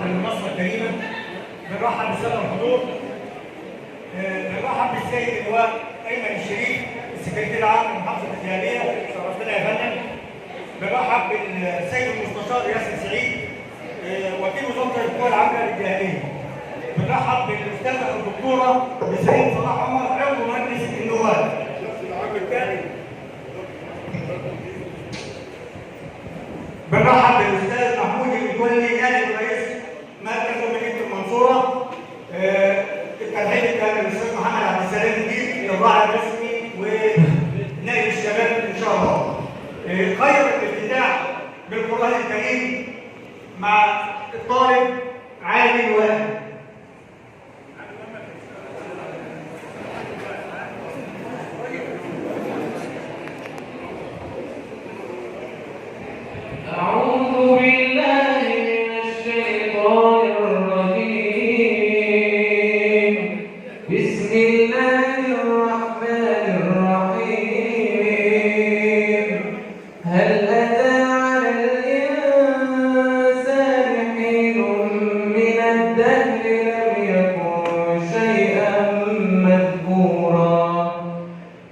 المنصه الكريمه. بنرحب بالساده الحضور. بنرحب بالسيد اللواء ايمن الشريف السكرتير العام لمحافظه الدهاليه، شرفتنا يا فندم. بنرحب بالسيد المستشار ياسر سعيد وكيل وزاره القوى العامله للدهاليه. بنرحب بالاستاذه الدكتوره نسرين صلاح عمر عضو مجلس النواب. بنرحب بالاستاذ محمود المتولي نائب رئيس مركز مدينه المنصوره. الترحيب كان الاستاذ محمد عبد السلام الدين الراعي الرسمي ونائب الشباب ان شاء الله. خير الافتتاح بالقران الكريم مع الطالب عادل وائل. أعوذ بالله من الشيطان الرجيم. بسم الله الرحمن الرحيم. هل أتى على الإنسان حين من الدهر لم يكن شيئا مذكورا.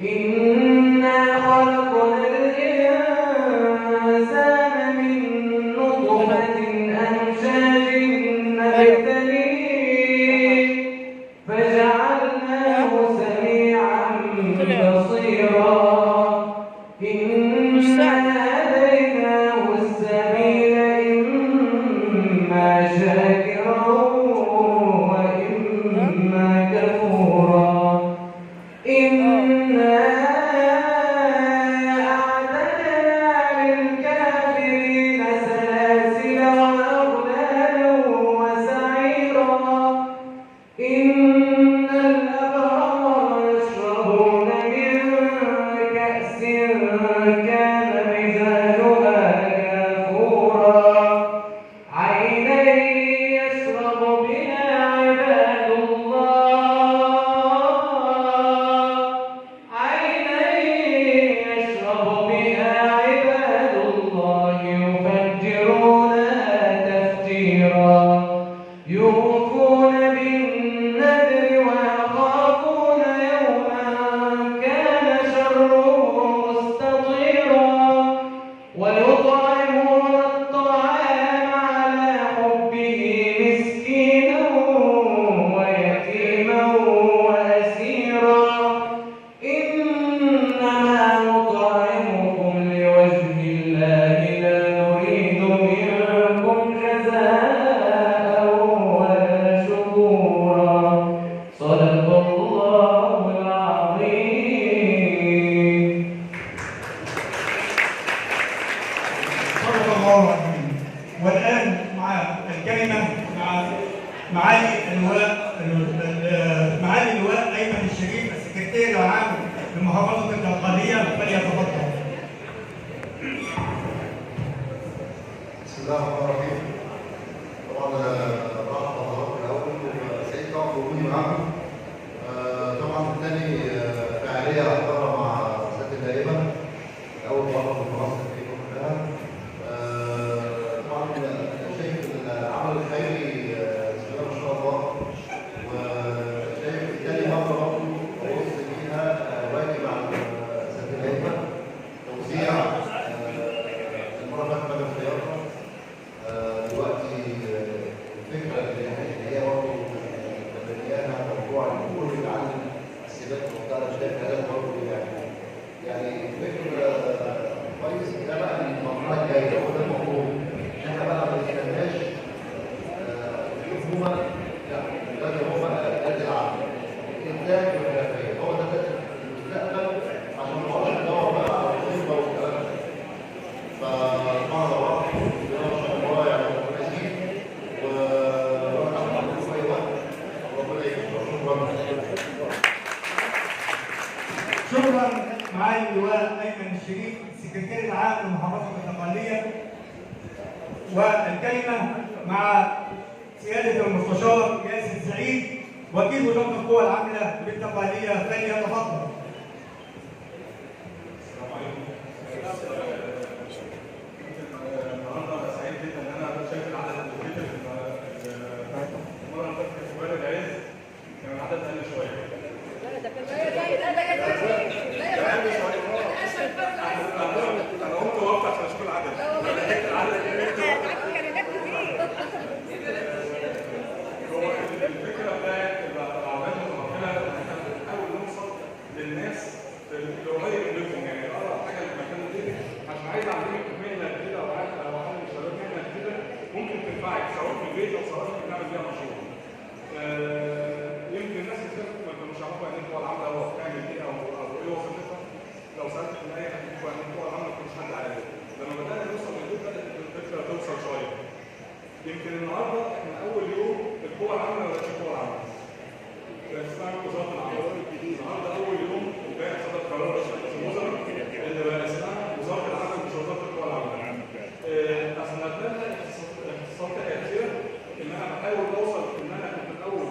إنا خلقنا الإنسان من نطفة أمشاج نبتليه فجعلناه سميعا بصيرا. إنا هديناه السبيل إما شاكرا وإما كفورا. إنا أعتدنا للكافرين سلاسل وأغلالا وسعيرا. إن الأبرار يشربون من كأس كان مزاجها كافورا. عينا يشرب بها عباد الله. عينا يشرب بها عباد الله يفجرونها تفجيرا. يوفون بالنذر ويخافون يوما كان شره مستطيرا. ويطعمون الطعام على حبه مسكينا ويتيما وأسيرا. إنما نطعمكم لوجه الله لا نريد منكم جزاء ولا شكورا. صدق الله العظيم. صدق الله العظيم. والان مع الكلمه مع معالي اللواء ايمن الشريف السكرتير العام لمحافظه الدهاليه، فليتفضل. بسم الله الرحمن الرحيم. طبعا برحب بحضراتكم الاول وسعيد طبعا بوجودي معاكم. طبعا ثاني فعاليه احضرها مع سياده النائبه اول مره في مصر في كلها. طبعا شايف العمل الخيري بسم الله ما شاء الله، وشايف ثاني مره برضه ببص فيها واجب على سياده النائبه توزيع المره اللي فاتت بدل خيارها. دلوقتي الفكره اللي هي برضه مليانه موضوع الكل بيتعلم السباق وبتاع. انا شايف هذا برضه يعني فكر كويس. ده بقى المرحله الجايه هو ده الموضوع. احنا بقى ما نستناش الحكومه، لا لازم هو بقى قد العقل الانتاج والخلافيه هو ده المستقبل عشان ما نقعدش ندور بقى على الخطه والكلام ده. فطبعا دورت ما شاء الله يعني كويسين وانا عملت في اي وقت. ربنا يكرمك. شكرا معالي اللواء ايمن الشريف السكرتير العام لمحافظه الدهاليه. والكلمه مع سياده المستشار ياسر سعيد وكيل وزاره القوى العامله بالدهاليه، فليتفضل. السلام عليكم. النهارده سعيد جدا ان انا شايف العدد الكبير البيت او سراج ممكن نعمل بيها مشروع. يمكن الناس كتير ما كانوش يعرفوا يعني ايه القوى العامله هو بتعمل ايه او ايه وظيفتها. لو سالت في اي حد يقول يعني القوى العامله ما كانش حد عارف. لما بدانا نوصل للبيت بدات الفكره توصل شويه. يمكن النهارده احنا اول يوم القوى العامله ما بقتش قوى عامله. اسمها وزاره العمل. النهارده اول يوم امبارح صدر قرار رئيس الوزراء اللي بقى اسمها وزاره العمل مش وزاره القوى العامله. اثناء اختصاصات كثيره ان انا بحاول اوصل ان انا كنت الاول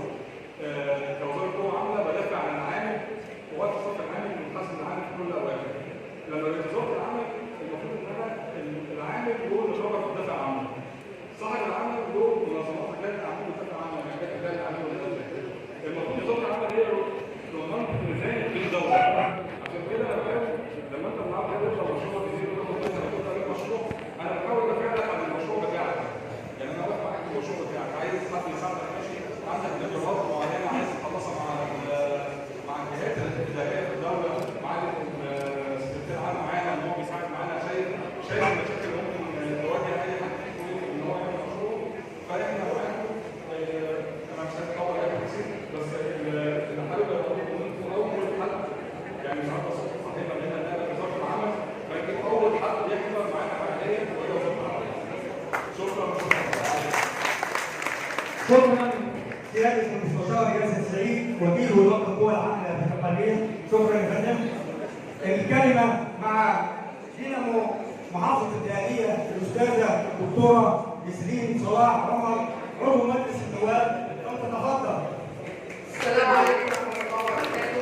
كوزاره قوى عامله بدافع عن العامل ووقت صف العامل ومحاسب العامل في كل الاوقات. لما بقيت وزاره العمل المفروض ان انا العامل هو اللي بيقف يدافع عنه. صاحب العمل له منظمات رجال الاعمال بتدافع عنه يعني رجال الاعمال المفروض وزاره العمل هي ضمان ميزان للدوله. عشان كده انا بحاول لما انت النهارده تطلع مشروع جديد وتاخد مثلا عليك مشروع انا بحاول ادافع لك عن المشروع بتاعك. يعني انا واقف معاك في المشروع بتاعك عايز حد يساعدك ماشي عندك اجراءات معينه عايز تخلصها مع الجهات الاداريه في الدوله مع السكرتير العام معانا ان هو بيساعد معانا شايف المشاكل اللي ممكن تواجه اي حد فيكم ان هو يعمل مشروع فاحنا معاكم. انا مش عايز اطول عليكم كتير بس اللي حابب اقول لكم ان انتم اول حد يعني النهارده الصبح صحينا لنا نقل وزاره العمل لكن اول حد يحضر معانا فعليا هو وزاره العمل. شكرا. سيادة المستشار ياسر سعيد وكيل وزارة القوى العاملة في التقنية. شكرا يا فندم. الكلمة مع دينامو محافظة الدقهلية الأستاذة الدكتورة نسرين صلاح عمر عضو مجلس النواب. تتفضل. السلام عليكم ورحمة الله وبركاته.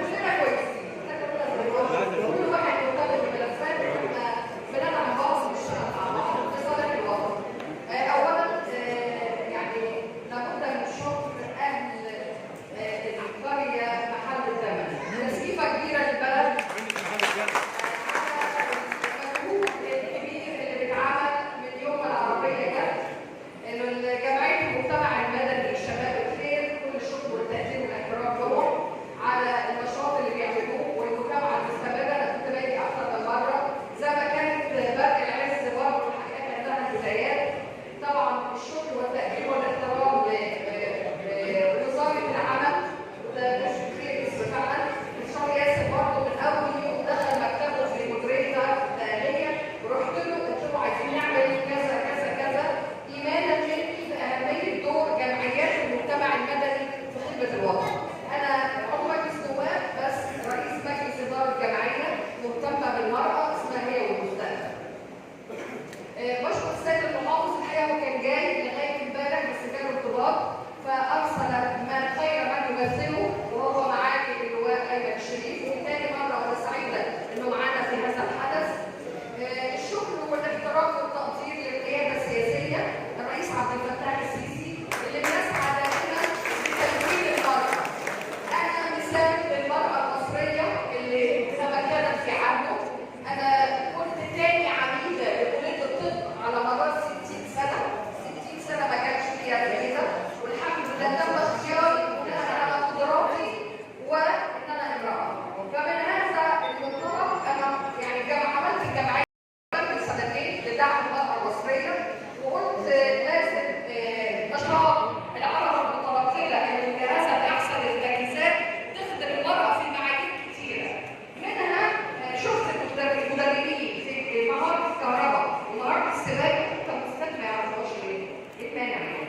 كلنا كويسين. كل واحد مرتبط بملفات بندعم بعض بالشغل مع بعض لصالح الوطن. أولا يعني لابد من شكر أهل القرية محل الزمن. تسقيفة كبيرة للبلد. المجهود الكبير اللي بيتعمل من يوم العربية جت. إنه جمعية المجتمع المدني الشباب الخير كل الشكر والتقدير والاحترام لهم على النشاط اللي بيعملوه والمتابعة المستمرة. أنا كنت باجي أكثر من مرة زي ما كانت برق العز برضه الحقيقة كانت بدايات. طبعا الشكر والتقدير والاحترام لوزارة العمل وده مش خير اسم فعلا. الشهر ياسر برضه من أول يوم دخل مكتبه في مديرية الدقهلية ورحت له قلت له عايزين نعمل كذا كذا كذا إيمانا مني بأهمية دور جمعيات المجتمع المدني في خدمة الوطن. أنا عضو مجلس نواب بس رئيس مجلس إدارة جمعية مهتمة بالمرأة اسمها هي والمستقبل. بشكر السيد المحافظ الحقيقة وكان جاي لغاية امبارح بس جاله ارتباط فأرسل من خير من يمثله وهو معاك اللواء أيمن الشريف وثاني مرة وأنا سعيدة إنه معانا في هذا الحدث. الشكر والاحترام والتقدير للقيادة السياسية الرئيس عبد الفتاح السيسي اللي بيسعى دائما لتمكين المرأة. أنا مثال للمرأة المصرية اللي تمكنت في عهده. أنا كنت تاني عميدة لكلية الطب على مدار 60 سنة. 60 سنة ما كانش فيها كده والحمد لله تم اختياري بناء على قدراتي وإن أنا امرأة. فمن هذا المنطلق أنا يعني عملت الجمعية من سنتين لدعم المرأة المصرية وقلت لازم نشاط العرب المتوكلة إن الجهازة بأحسن التجهيزات تخدم المرأة في معايير كتيرة. منها شفت المدربين في مهارة الكهرباء ومهارة السباكة. طب الستات ما يعرفوش ليه؟ إيه المانع يعني؟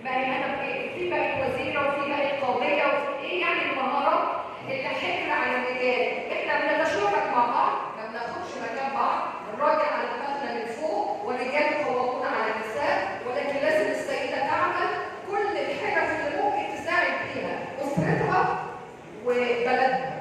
ما هي أنا في باقي وزيرة وفي باقي قاضية وفي إيه يعني المهارات اللي حكر على الرجال؟ إحنا بنتشارك مع بعض ما بناخدش مكان بعض. الراجل على دماغنا من فوق والرجال يقومون على النساء ولكن لازم السيدة تعمل كل الحرف اللي ممكن تساعد بيها أسرتها وبلدها.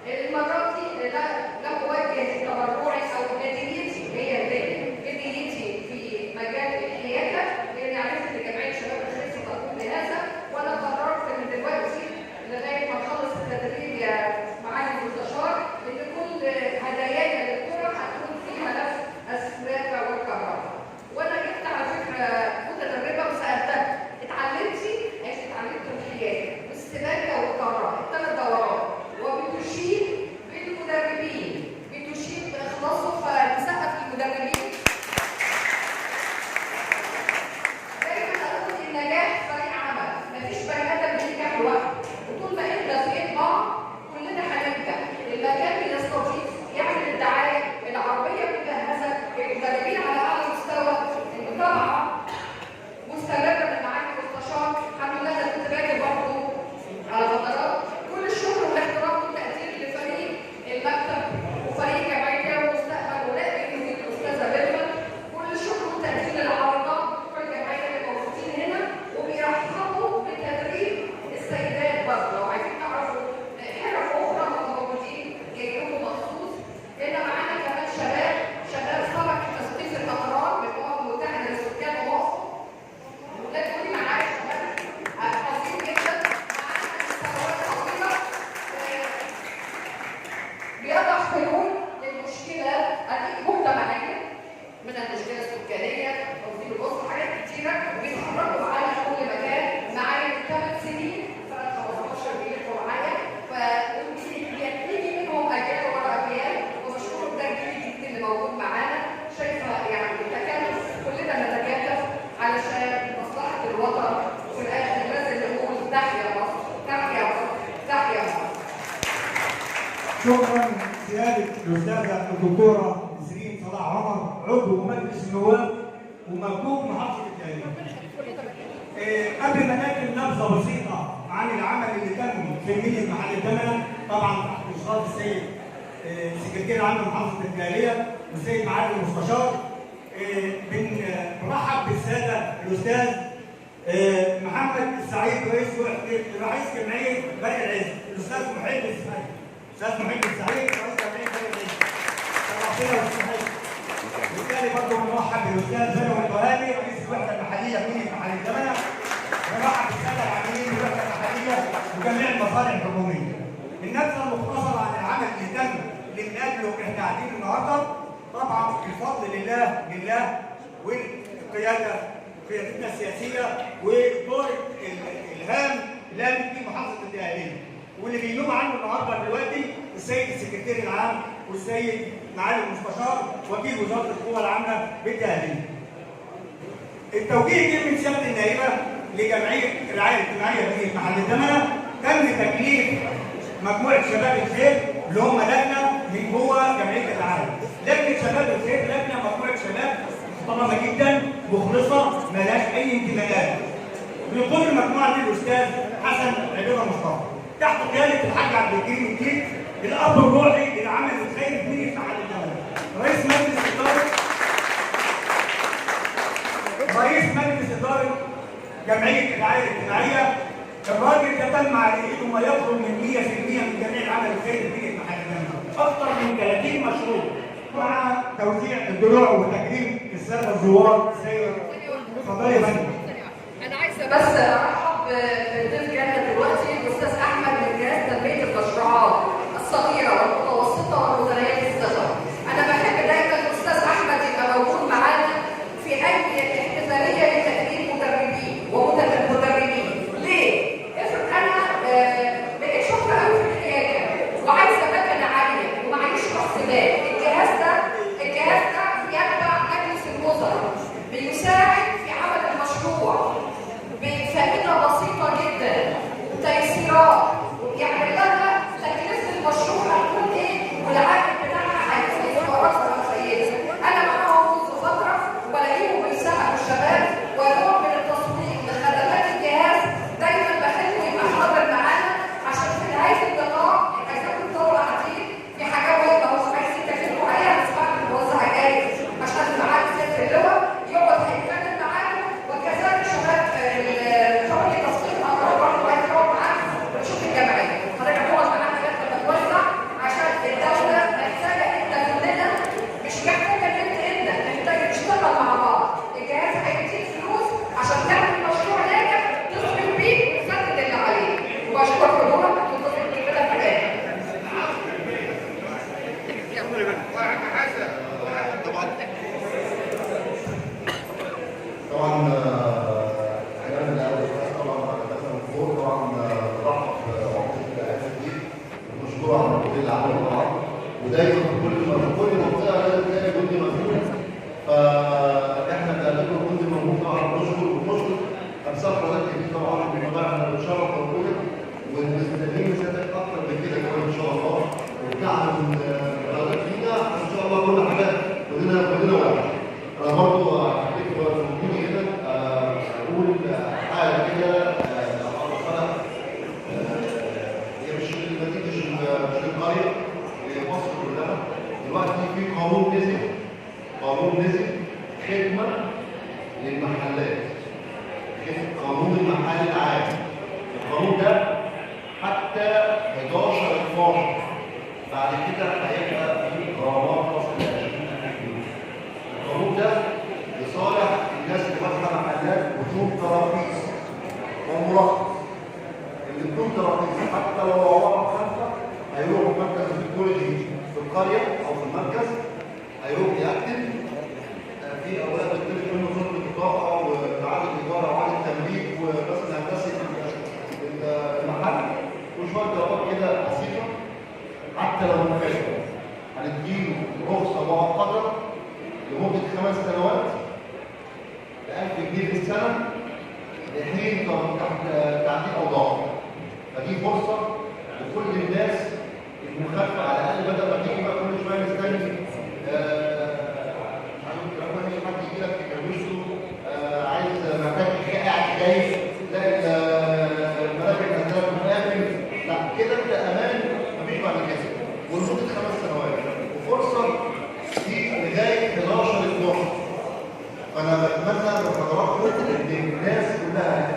المرة دي لا أوجه تبرعي أو هديتي هي هديتي في مجال الحياكة لأن عرفت إن جمعية شباب الخير ستقوم بهذا وأنا قررت من دلوقتي لغاية ما نخلص التدريب يا معالي المستشار إن كل هدايانا للقرى هتكون في ملف السباكة والكهرباء. وأنا جبت على فكرة متدربة وسألتها اتعلمتي؟ قالت اتعلمت الحياكة والسباكة والكهرباء الثلاث دورات وبتشير بالمدربين بتشير بإخلاصه فنسقف المدربين. الاستاذه الدكتوره نسرين صلاح عمر عضو مجلس النواب ومندوب محافظه الدقهليه. قبل ما ناكل نبذه بسيطه عن العمل اللي تم في مدينه محل الدمنه، طبعا تحت اشراف السيد السكرتير العام لمحافظه الدقهليه والسيد معالي المستشار. بنرحب بالساده الاستاذ محمد السعيد رئيس جمعيه بني العز، الاستاذ محب السعيد، استاذ محب السعيد رئيس جمعيه بني العز. شرفتنا واستحيينا. بالتالي برضه بنرحب بالاستاذ بنو الوهابي رئيس الوحده المحليه مدينه محل الدمنه. بنرحب بالساده العاملين بالوحده المحليه وجميع المصالح الحكوميه. النبذه المختصره عن العمل اللي تم اللي من اجله احنا قاعدين النهارده، طبعا الفضل لله والقياده قيادتنا السياسيه ودور الهام اللي قامت بيه محافظه الدقهليه، واللي بينوم عنه النهارده دلوقتي السيد السكرتير العام والسيد معالي المستشار وكيل وزاره القوى العامه بالدقهليه. التوجيه جه من سياده النائبه لجمعيه الرعايه الاجتماعيه في محل الدمنه. تم تكليف مجموعه شباب الخير اللي هم لجنه من جوه جمعيه الرعايه. لجنه شباب الخير لجنه مجموعه شباب محترمه جدا مخلصه مالهاش اي انتماءات. بيقود المجموعه دي الاستاذ حسن عبيده مصطفى تحت قياده الحاج عبد الكريم الدين، الاب الروحي للعمل الخيري في مدينه محل الدمنه، رئيس مجلس اداره جمعيه الرعايه الاجتماعيه. الراجل ده تم على ايده ما يقرب من 100% من جميع العمل الخيري في مدينه محل الدمنه، اكثر من 30 مشروع مع توزيع الدروع وتكريم الساده الزوار. اتفضلي يا فندم. انا عايزه بس ارحب بضيف جانا دلوقتي الاستاذ احمد من جهاز تنميه المشروعات الصغيره والمتوسطه والمتناهيه الصغر. انا بحب دايما الاستاذ احمد يبقى موجود معانا في اي احتفاليه لتكريم مدربين ومدربين. ليه؟ افرض انا بقيت شاطره قوي في الحياه وعايزه مكنه عاليه ومعيش راس مال، الجهاز ده يتبع مجلس الوزراء، بيساعد في عمل المشروع بفائده بسيطه جدا وتيسيرات، يعني لها تكلفه المشروع هتكون ايه والعائد بتاعها هيكون ايه ورقم كويس. انا معاهم منذ فتره وبلاقيهم بيساعدوا الشباب ونوع من التصميم لخدمات الجهاز دايما بخليه يبقى حاضر معانا عشان في نهايه اللقاء عايزاكم تطلعوا قاعدين في حاجه مهمه هو عايزين تكلموا عليها بس بعد ما نوزع جايز عشان معاك ست اللواء يقعد هيتكلم معاكم، وكذلك شباب شغل تصميم اقرب برضه عايز يقعد معاك ونشوف الجمعيه. حضرتك هتقعد معانا حاجات لما توزع عشان الدوله محتاجه انت مننا، مش محتاجه انت محتاجه نشتغل مع بعض. الجهاز هيديك فلوس عشان تعمل مشروع ناجح تصرف بيه وتسدد اللي عليك. وبشكر حضورك وتصرف كده في الاخر. طبعا كلام الاول طبعا مثلا فوق طبعا برحب بعقد الاساس دي ومشكور على كل اللي عملوا طبعا، ودايما في كل منطقه لازم تلاقي جندي مسؤول، فاحنا بنقابل جندي موجود طبعا بنشكر امثال حضرتك دي طبعا بالموضوع احنا بنشرف موجوده والمستفيدين مساعدك اكتر من كده كمان ان شاء الله، والدعم من حضرتك لينا ان شاء الله كل حاجه كلنا واحد. انا برضه هحكي موجودي هنا اقول حاجه كده هي مش القريه هي مصر كلها. دلوقتي في قانون نزل خدمه للمحلات، قانون المحل العام. القانون ده حتى 11/12 بعد كده هيبقى في غرامات تصل ل 20,000 جنيه. القانون ده لصالح الناس اللي فاتحه محلات بدون تراخيص ومرخص. اللي بدون تراخيص حتى لو عوضوا 5 هيروحوا مركز التكنولوجي في القريه او في المركز، هيروح يقدم في اوراق بتطلب منه صوره البطاقه وعقد الايجار وعقد التمليك ومثلا هندسه المحل وشويه درجات كده بسيطه. حتى لو مكافاه هنديله رخصه مؤقته لمده 5 سنوات ب 1000 جنيه في السنه لحين تعديل اوضاع. فدي فرصه لكل الناس المخالفه على الاقل بدل ما تيجي بقى كل شويه مستني لما يجي حد يجي لك يجوزه عايز محتاج قاعد خايف تلاقي المراكب الاسلاك مقابل. لا كده انت امان مفيش بعد كده ولمده 5 سنوات وفرصه دي لغايه 11/12. فانا بتمنى من حضراتكم ان الناس كلها